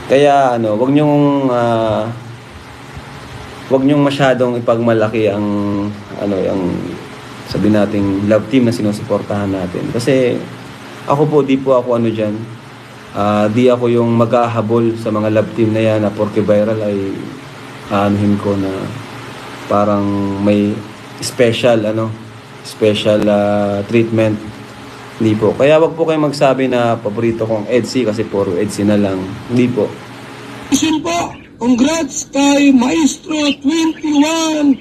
Kaya ano, wag niyong masyadong ipagmalaki ang ano, yung sabi nating love team na sinusuportahan natin. Kasi ako po, di po ako ano diyan. Di ako yung maghahabol sa mga love team na yan na porke viral ay aanuhin ko na parang may special treatment. Hindi po. Kaya wag po kayong magsabi na paborito kong EDSI kasi puro EDSI na lang. Hindi po. Po, congrats kay Maestro 21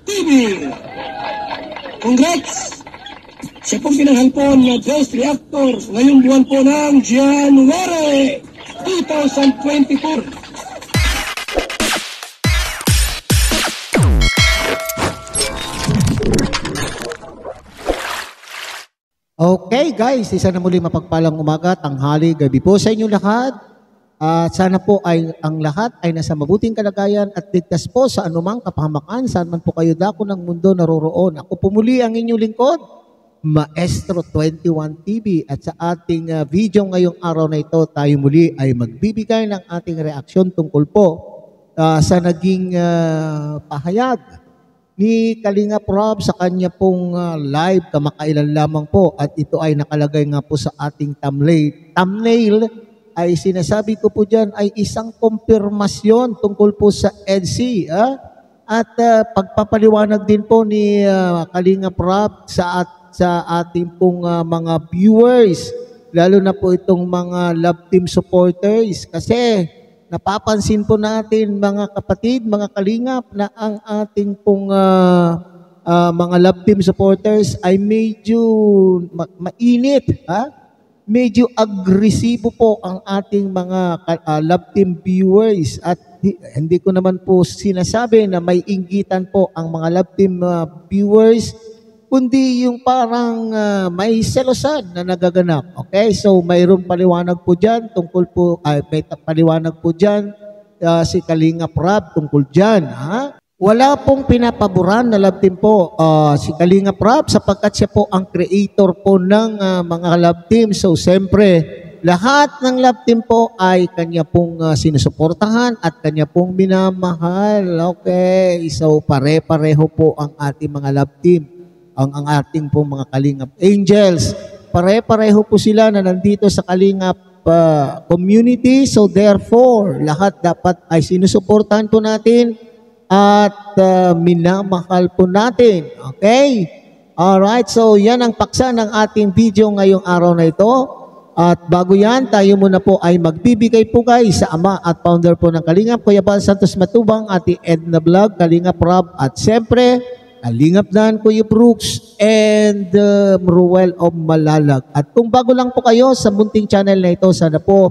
TV. Congrats! Siya pong pinanghalpon na Ghost Reactor ngayong buwan po ng January 2024. Okay guys, isa na muli mapagpalang umaga, tanghali, gabi po sa inyo lahat. At sana po ay ang lahat ay nasa mabuting kalagayan at ligtas po sa anumang kapahamakan saan man po kayo dako ng mundo naroroon. Ako po muli ang inyong lingkod, Maestro 21 TV. At sa ating video ngayong araw na ito, tayo muli ay magbibigay ng ating reaksyon tungkol po sa naging pahayag ni Kalinga Prab sa kanya pong live kamakailan lamang po, at ito ay nakalagay nga po sa ating thumbnail ay sinasabi ko po dyan ay isang kumpirmasyon tungkol po sa EDSI at pagpapaliwanag din po ni Kalinga Prab sa ating pong mga viewers, lalo na po itong mga love team supporters, kasi napapansin po natin mga kapatid, mga kalingap, na ang ating pong mga love team supporters ay medyo mainit, medyo agresibo po ang ating mga love team viewers, at hindi ko naman po sinasabi na may inggitan po ang mga love team viewers, kundi yung parang may selosan na nagaganap. Okay? So, mayroong paliwanag po dyan tungkol po, may paliwanag po dyan si Kalinga Prab tungkol dyan. Wala pong pinapaboran na love team po si Kalinga Prab sapagkat siya po ang creator po ng mga love team. So, siyempre, lahat ng love team po ay kanya pong sinusuportahan at kanya pong minamahal. Okay? So, pare-pareho po ang ating mga love team. Ang ating pong mga Kalingap Angels, pare-pareho po sila na nandito sa Kalingap community. So therefore, lahat dapat ay sinusuportahan po natin at minamahal po natin. Okay? Alright, so yan ang paksa ng ating video ngayong araw na ito. At bago yan, tayo muna po ay magbibigay po guys sa ama at founder po ng Kalingap, Kuya Bal Santos Matubang, Ate Edna Vlog, Kalingap Rob, at siyempre, Kalingap Dan, Kuya Brooks, and Ruel of Malalag. At kung bago lang po kayo sa munting channel na ito, sana po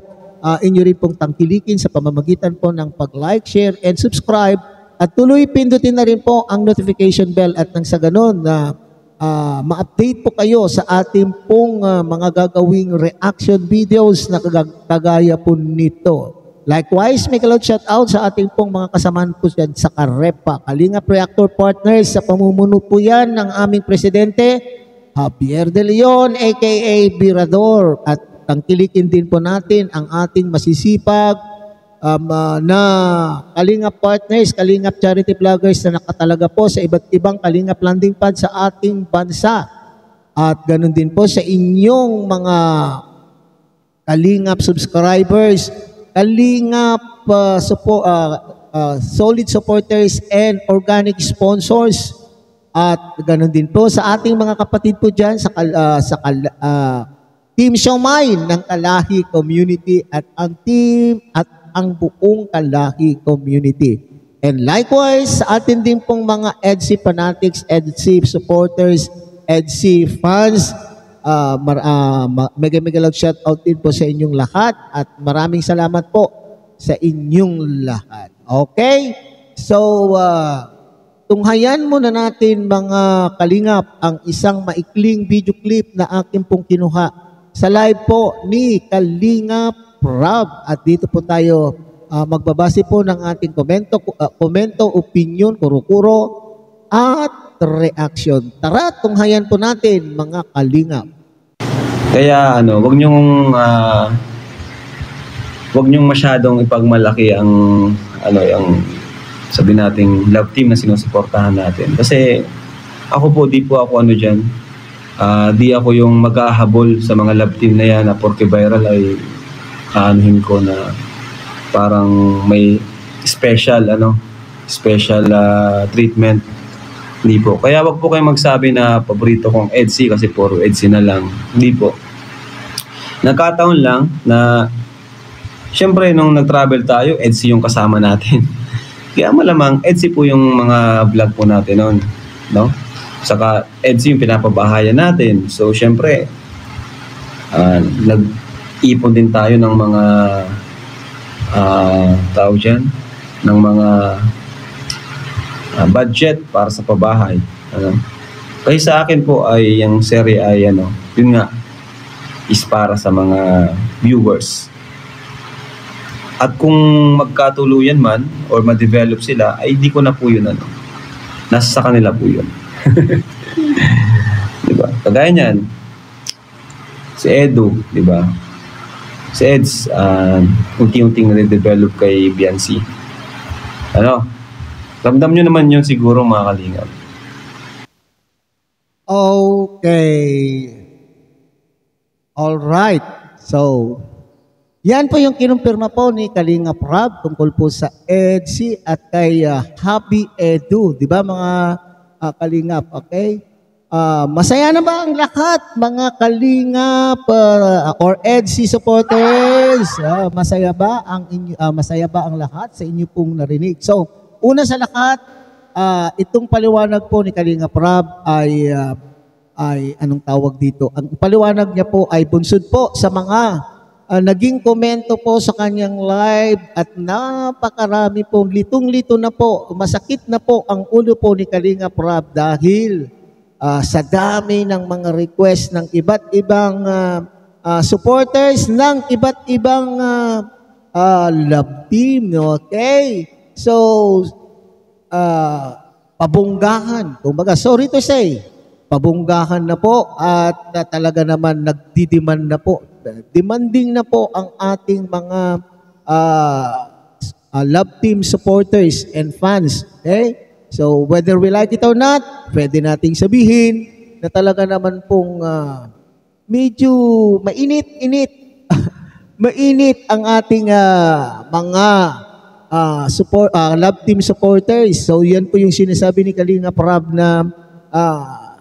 inyo rin pong tangkilikin sa pamamagitan po ng pag-like, share, and subscribe. At tuloy pindutin na rin po ang notification bell at nang sa ganon na ma-update po kayo sa ating pong mga gagawing reaction videos na kagaya po nito. Likewise, may kalot shout out sa ating pong mga kasamahan po dyan sa Karepa, Kalingap Reactor Partners, sa pamumuno po yan ng aming presidente, Javier De Leon, aka Birador. At tangkilikin din po natin ang ating masisipag na Kalingap Partners, Kalingap Charity Vloggers na nakatalaga po sa iba't ibang Kalingap landing pad sa ating bansa. At ganun din po sa inyong mga Kalingap subscribers, Kalingap solid supporters and organic sponsors. At ganoon din po sa ating mga kapatid po dyan sa Team Siomay ng Kalahi Community at ang buong Kalahi Community. And likewise sa atin din pong mga EDSI fanatics, EDSI supporters, EDSI fans, mega love shout out din po sa inyong lahat at maraming salamat po sa inyong lahat. Okay? So, tunghayan muna natin mga Kalingap ang isang maikling video clip na akin pong kinuha sa live po ni Kalinga Prab. At dito po tayo magbabase po ng ating komento, opinion, kuro-kuro at reaction. Tara, tunghayan po natin mga Kalingap. Kaya wag wag niyong masyadong ipagmalaki ang ano yung sabi nating love team na sinusuportahan natin. Kasi ako po, di po ako ano diyan. Di ako yung maghahabol sa mga love team na yan na porke viral ay aanuhin ko na parang may special treatment. Hindi po. Kaya wag po kayong magsabi na paborito kong EDSI kasi puro EDSI na lang. Hindi po. Nagkataon lang na syempre nung nag-travel tayo, EDSI yung kasama natin. Kaya malamang EDSI po yung mga vlog po natin noon, no? Saka EDSI yung pinapabahayan natin. So syempre nag-ipon din tayo ng mga tao dyan, ng mga budget para sa pabahay. Kasi sa akin po ay yung serye ay yun nga is para sa mga viewers. At kung magkatuluyan man or ma-develop sila, ay di ko na po yun nasa sa kanila po yun. Diba? Kagaya niyan, si Edu, diba? Si Eds, unti-unting na-develop kay Biancy. Ramdam nyo naman yun siguro mga kalingap. Okay. All right. So, yan po yung kinumpirma po ni Kalingap Rob tungkol po sa EDSI at kay Happy Edu. Di ba mga Kalingap? Okay? Masaya na ba ang lahat mga Kalingap or EDSI supporters? Masaya ba ang lahat sa inyo pong narinig? So, una sa lahat, itong paliwanag po ni Kalingap Rob ay anong tawag dito? Ang paliwanag niya po ay bunsod po sa mga naging komento po sa kanyang live at napakarami po, litong-lito na po, masakit na po ang ulo po ni Kalingap Rob dahil sa dami ng mga request ng iba't ibang supporters ng iba't ibang love team. Okay? So, pabunggahan. Kumbaga, sorry to say, pabunggahan na po at talaga naman nagdidiman na po. Demanding na po ang ating mga love team supporters and fans. Okay? So, whether we like it or not, pwede nating sabihin na talaga naman pong medyo mainit-init. Mainit ang ating mga love team supporters. So, yan po yung sinasabi ni Kalingap Rob na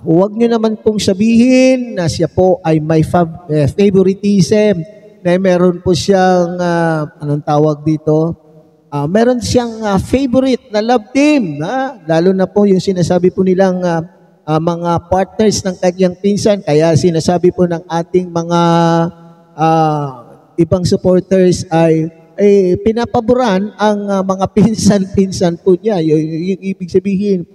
huwag nyo naman pong sabihin na siya po ay may favoritism, na meron po siyang, anong tawag dito? Meron siyang favorite na love team. Lalo na po yung sinasabi po nilang mga partners ng kanyang pinsan. Kaya sinasabi po ng ating mga ibang supporters ay pinapaboran ang mga pinsan-pinsan po niya. Yung ibig sabihin,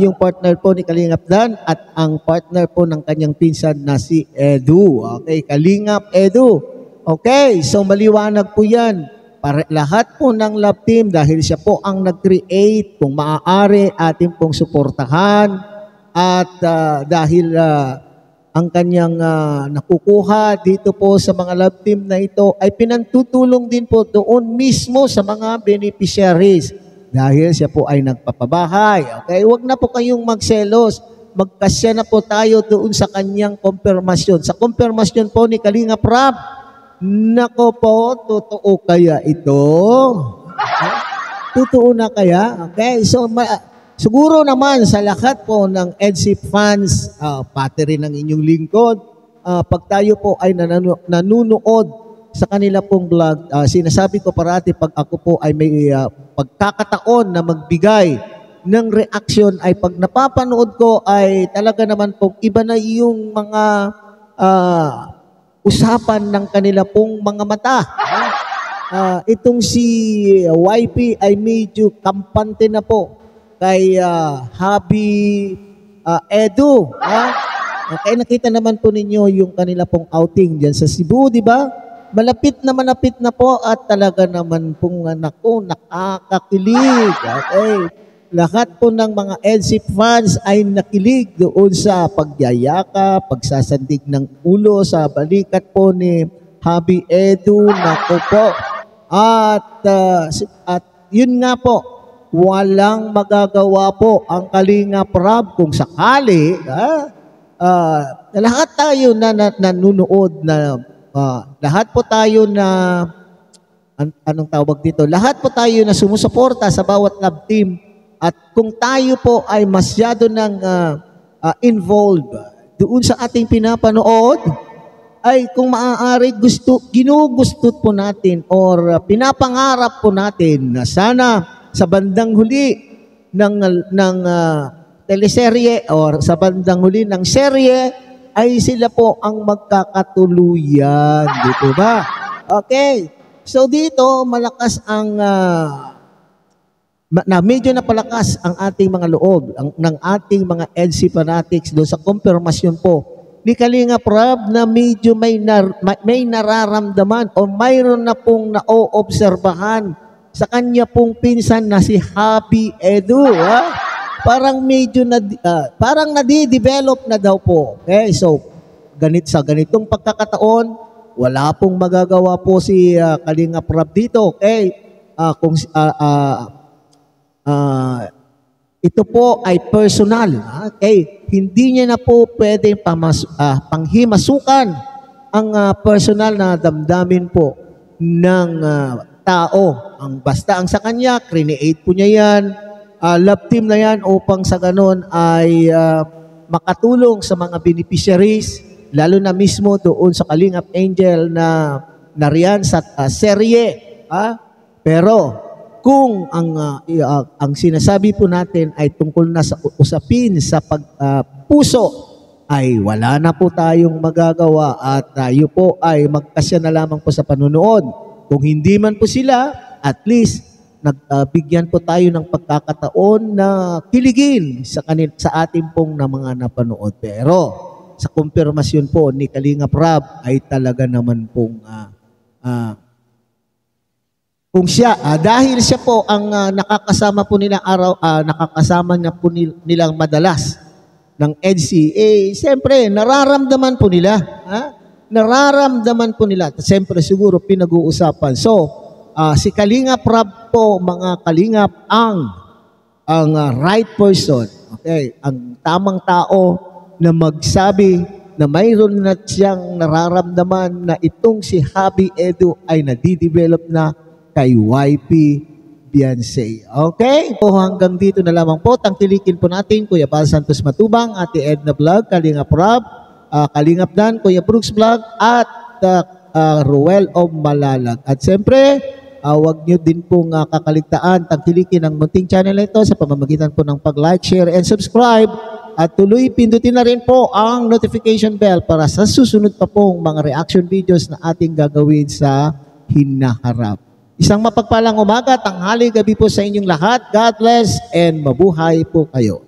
yung partner po ni Kalingap Dan at ang partner po ng kanyang pinsan na si Edu. Okay, Kalingap Edu. Okay, so maliwanag po yan. Para lahat po ng love team dahil siya po ang nag-create, kung maaari atin pong suportahan at dahil ang kanyang nakukuha dito po sa mga love team na ito ay pinantutulong din po doon mismo sa mga beneficiaries. Dahil siya po ay nagpapabahay. Okay, huwag na po kayong magselos. Magkasya na po tayo doon sa kanyang konfirmasyon. Sa konfirmasyon po ni Kalingap Rob, nako po, totoo kaya ito? Totoo na kaya? Okay, so siguro naman sa lahat po ng EDSI fans, pati rin ng inyong lingkod, pag tayo po ay nanunood sa kanila pong vlog, sinasabi ko parati pag ako po ay may pagkakataon na magbigay ng reaction ay pag napapanood ko ay talaga naman pong iba na yung mga usapan ng kanila pong mga mata. Itong si YP ay medyo kampante na po kay Happy Edu. Kaya nakita naman po ninyo yung kanila pong outing dyan sa Cebu, di ba? Malapit na po at talaga naman pong nakakakilig. Okay. Lahat po ng mga EDSI fans ay nakilig doon sa pagyayaka, pagsasandig ng ulo sa balikat po ni Happy Edu. Naku po, At yun nga po, walang magagawa po ang Kalingap Rab kung sakali lahat tayo na nanunood lahat po tayo na anong tawag dito, lahat po tayo na sumusuporta sa bawat love team, at kung tayo po ay masyado ng involved doon sa ating pinapanood, ay kung maaari ginugustot po natin or pinapangarap po natin na sana sa bandang huli ng teleserye or sa bandang huli ng serye ay sila po ang magkakatuluyan. Dito ba? Okay. So dito, malakas ang medyo napalakas ang ating mga loob ng ating mga EDC fanatics doon sa konfirmasyon po ni Kalingap Rab na medyo may nararamdaman o mayroon na pong naoobserbahan sa kanya pong pinsan na si Happy Edu. Parang medyo parang nadi-develop na daw po. Okay, so sa ganitong pagkakataon, wala pong magagawa po si Kalingap Rab dito. Okay, ito po ay personal. Okay, hindi niya na po pwedeng panghimasukan ang personal na damdamin po ng tao. Basta ang sa kanya, create po niya yan, love team na yan upang sa ganon ay makatulong sa mga beneficiaries, lalo na mismo doon sa Kalingap Angel na nariyan sa serye. Pero kung ang sinasabi po natin ay tungkol na sa usapin sa puso, ay wala na po tayong magagawa at tayo po ay magkasya na lamang po sa panunood. Kung hindi man po sila, at least nagbigyan po tayo ng pagkakataon na kiligin sa ating pong na mga napanood. Pero sa kumpirmasyon po ni Kalingap Rab ay talaga naman pong kung siya, dahil siya po ang nakakasama po nila nakakasama niya po nilang madalas ng EDC, siyempre, nararamdaman po nila. Nararamdaman po nila. Siyempre, siguro, pinag-uusapan. So, si Kalingap Rab po, mga Kalingap, ang right person. Okay? Ang tamang tao na magsabi na mayroon na siyang nararamdaman na itong si Happy Edu ay nadidevelop na kay YP Beyonce. Okay? Po hanggang dito na lamang po. Tangkilikin po natin Kuya Bal Santos Matubang, Ate Edna Vlog, Kalingap Rab, Kalingap Dan, Kuya Brooks Vlog, at Ruel of Malalag. At siyempre, huwag nyo din pong kakaligtaan, tangkilikin ang munting channel na ito sa pamamagitan po ng pag-like, share, and subscribe. At tuloy, pindutin na rin po ang notification bell para sa susunod pa pong mga reaction videos na ating gagawin sa hinaharap. Isang mapagpalang umaga, tanghali, gabi po sa inyong lahat. God bless and mabuhay po kayo.